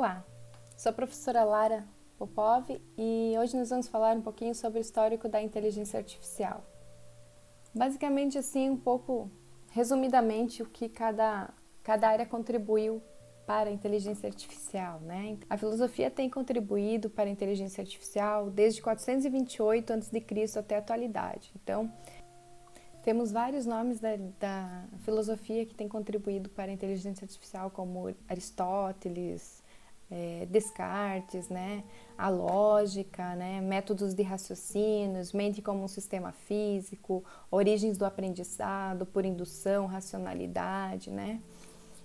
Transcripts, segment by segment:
Olá, sou a professora Lara Popov e hoje nós vamos falar um pouquinho sobre o histórico da inteligência artificial. Basicamente, assim, um pouco resumidamente, o que cada área contribuiu para a inteligência artificial, né? A filosofia tem contribuído para a inteligência artificial desde 428 a.C. até a atualidade. Então, temos vários nomes da filosofia que têm contribuído para a inteligência artificial, como Aristóteles, Descartes, né? A lógica, né? Métodos de raciocínios, mente como um sistema físico, origens do aprendizado por indução, racionalidade, né?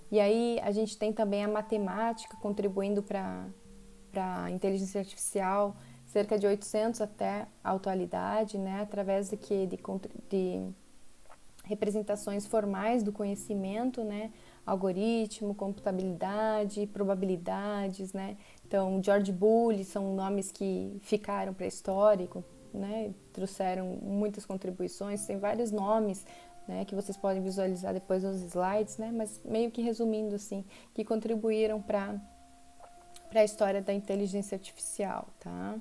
E aí a gente tem também a matemática contribuindo para a inteligência artificial, cerca de 800 até a atualidade, né? Através de representações formais do conhecimento, né? Algoritmo, computabilidade, probabilidades, né? Então, George Boole são nomes que ficaram para a história, né? Trouxeram muitas contribuições, tem vários nomes, né? Que vocês podem visualizar depois nos slides, né? Mas meio que resumindo assim, que contribuíram para a história da inteligência artificial, tá?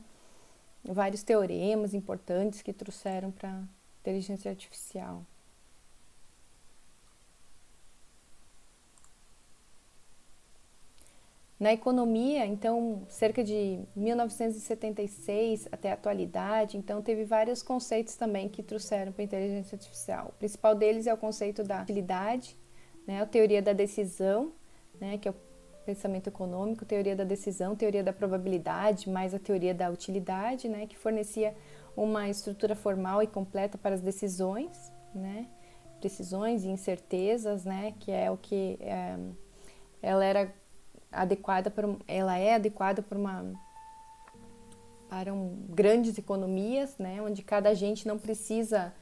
Vários teoremas importantes que trouxeram para a inteligência artificial. Na economia, então, cerca de 1976 até a atualidade, então teve vários conceitos também que trouxeram para a inteligência artificial. O principal deles é o conceito da utilidade, né, a teoria da decisão, né, que é o pensamento econômico, teoria da decisão, teoria da probabilidade, mais a teoria da utilidade, né, que fornecia uma estrutura formal e completa para as decisões, né, decisões e incertezas, né, que é o que ela é adequada para grandes economias, né, onde cada agente não precisa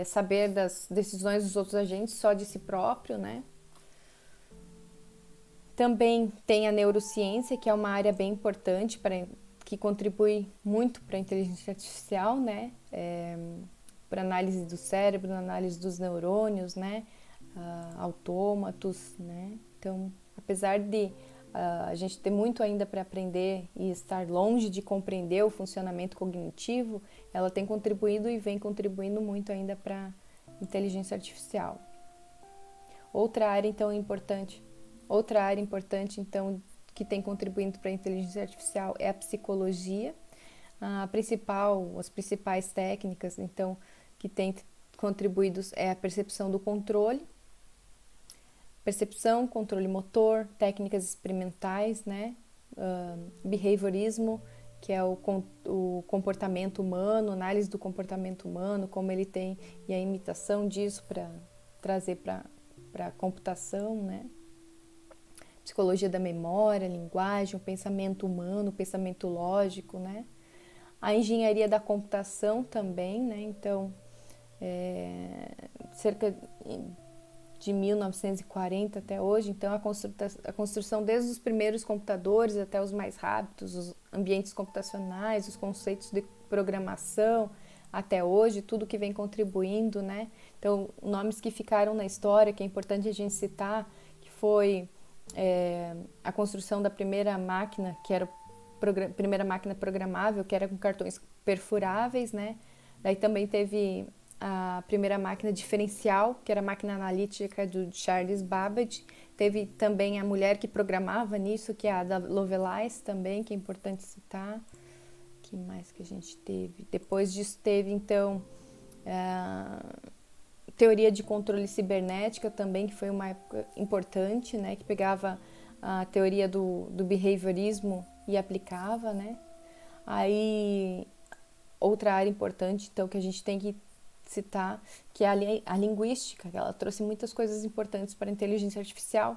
saber das decisões dos outros agentes, só de si próprio, né. Também tem a neurociência, que é uma área bem importante, que contribui muito para a inteligência artificial, né, para análise do cérebro, análise dos neurônios, né, autômatos, né. Então, apesar de a gente ter muito ainda para aprender e estar longe de compreender o funcionamento cognitivo, ela tem contribuído e vem contribuindo muito ainda para a inteligência artificial. Outra área importante, então, que tem contribuído para a inteligência artificial é a psicologia. As principais técnicas, então, que tem contribuído é a percepção do controle, controle motor, técnicas experimentais, né? Behaviorismo, que é o comportamento humano, análise do comportamento humano, como ele tem, e a imitação disso para trazer para a computação, né? Psicologia da memória, linguagem, o pensamento humano, o pensamento lógico, né? A engenharia da computação também, né? Então, cerca de 1940 até hoje, então a construção desde os primeiros computadores até os mais rápidos, os ambientes computacionais, os conceitos de programação até hoje, tudo que vem contribuindo, né? Então, nomes que ficaram na história, que é importante a gente citar, que foi a construção da primeira máquina, que era a primeira máquina programável, que era com cartões perfuráveis, né? Daí também teve a primeira máquina diferencial, que era a máquina analítica do Charles Babbage. Teve também a mulher que programava nisso, que é a Ada Lovelace também, que é importante citar. O que mais que a gente teve? Depois disso teve, então, teoria de controle cibernética também, que foi uma época importante, né, que pegava a teoria do behaviorismo e aplicava, né. Aí, outra área importante, então, que a gente tem que citar, que é a linguística, que ela trouxe muitas coisas importantes para a inteligência artificial,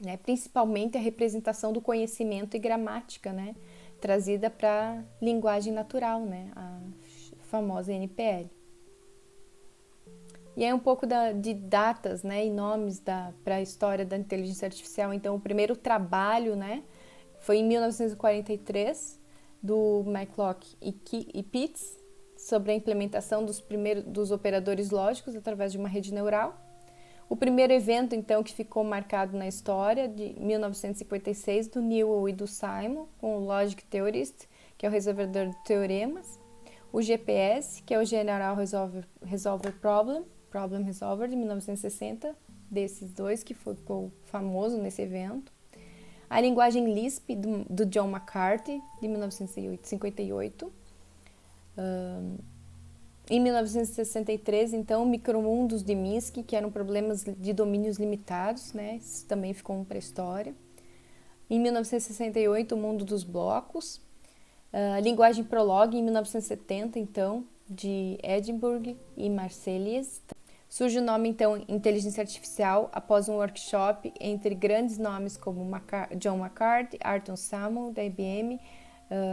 né? Principalmente a representação do conhecimento e gramática, né? Trazida para a linguagem natural, né? A famosa NPL. E aí um pouco de datas, né? E nomes para a história da inteligência artificial. Então, o primeiro trabalho, né? Foi em 1943, do McClock e Pitts, sobre a implementação dos operadores lógicos através de uma rede neural. O primeiro evento, então, que ficou marcado na história, de 1956, do Newell e do Simon, com o Logic Theorist, que é o resolvedor de teoremas. O GPS, que é o General Resolver Problem Resolver, de 1960, desses dois, que ficou famoso nesse evento. A linguagem Lisp, do John McCarthy, de 1958. Em 1963, então, Micromundos de Minsky, que eram problemas de domínios limitados, né? Isso também ficou para a história. Em 1968, o mundo dos blocos. Linguagem Prolog, em 1970, então, de Edinburgh e Marseilles. Surge o nome, então, Inteligência Artificial, após um workshop entre grandes nomes como John McCarthy, Arthur Samuel, da IBM,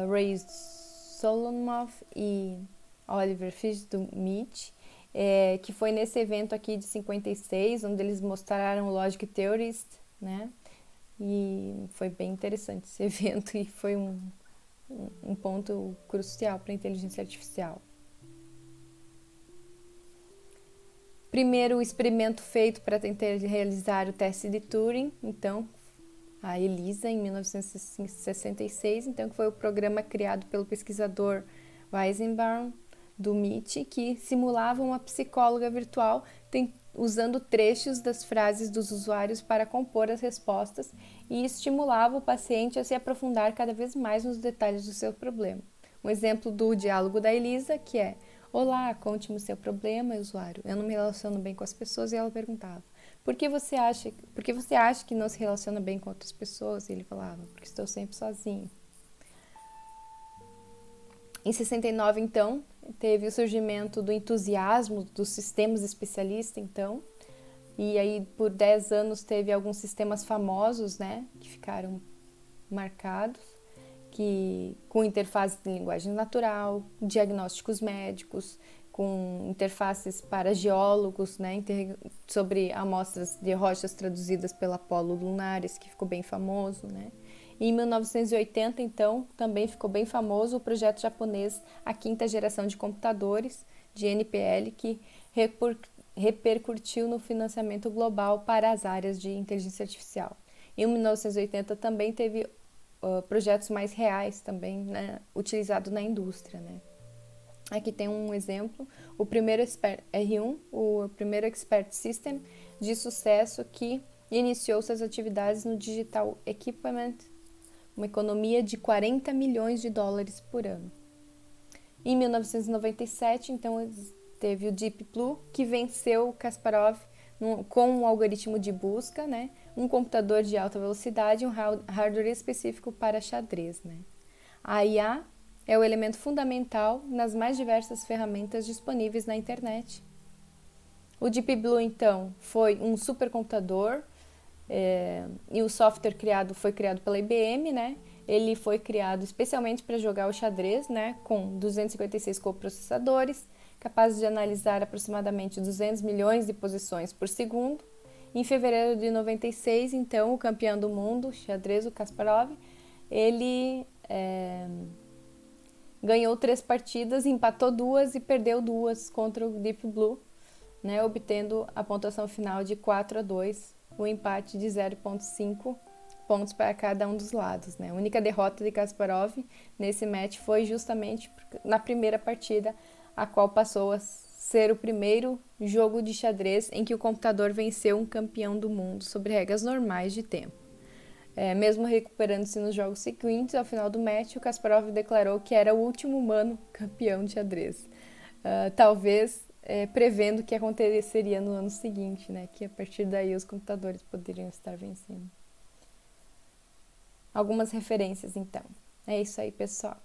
Ray Solomonoff e Oliver Fish, do MIT, que foi nesse evento aqui de 56, onde eles mostraram o Logic Theorist, né? E foi bem interessante esse evento e foi um ponto crucial para a inteligência artificial. Primeiro experimento feito para tentar realizar o teste de Turing, então, a ELISA, em 1966, então, que foi o programa criado pelo pesquisador Weizenbaum, do MIT, que simulava uma psicóloga virtual usando trechos das frases dos usuários para compor as respostas e estimulava o paciente a se aprofundar cada vez mais nos detalhes do seu problema. Um exemplo do diálogo da Elisa, que é: olá, conte-me o seu problema, usuário. Eu não me relaciono bem com as pessoas. E ela perguntava: por que você acha que não se relaciona bem com outras pessoas? E ele falava: porque estou sempre sozinho. Em 69, então, teve o surgimento do entusiasmo dos sistemas especialistas, então, e aí por 10 anos teve alguns sistemas famosos, né, que ficaram marcados, com interfaces de linguagem natural, diagnósticos médicos, com interfaces para geólogos, né, sobre amostras de rochas traduzidas pela Apollo Lunares, que ficou bem famoso, né. E em 1980, então, também ficou bem famoso o projeto japonês, a quinta geração de computadores, de NPL, que repercutiu no financiamento global para as áreas de inteligência artificial. Em 1980 também teve projetos mais reais também, né, utilizados na indústria, né. Aqui tem um exemplo, o primeiro R1, o primeiro Expert System de sucesso que iniciou suas atividades no Digital Equipment, uma economia de 40 milhões de dólares por ano. Em 1997, então, teve o Deep Blue, que venceu o Kasparov com um algoritmo de busca, né, um computador de alta velocidade e um hardware específico para xadrez, né. A IA é o elemento fundamental nas mais diversas ferramentas disponíveis na internet. O Deep Blue, então, foi um supercomputador, e o software foi criado pela IBM, né? Ele foi criado especialmente para jogar o xadrez, né? Com 256 coprocessadores, capazes de analisar aproximadamente 200 milhões de posições por segundo. Em fevereiro de 96, então, o campeão do mundo, xadrez, o Kasparov, ele ganhou 3 partidas, empatou 2 e perdeu 2 contra o Deep Blue, né? Obtendo a pontuação final de 4-2, o empate de 0,5 pontos para cada um dos lados, né? A única derrota de Kasparov nesse match foi justamente na primeira partida, a qual passou a ser o primeiro jogo de xadrez em que o computador venceu um campeão do mundo sobre regras normais de tempo. Mesmo recuperando-se nos jogos seguintes, ao final do match, o Kasparov declarou que era o último humano campeão de xadrez. Talvez prevendo o que aconteceria no ano seguinte, né? Que a partir daí os computadores poderiam estar vencendo. Algumas referências, então. É isso aí, pessoal.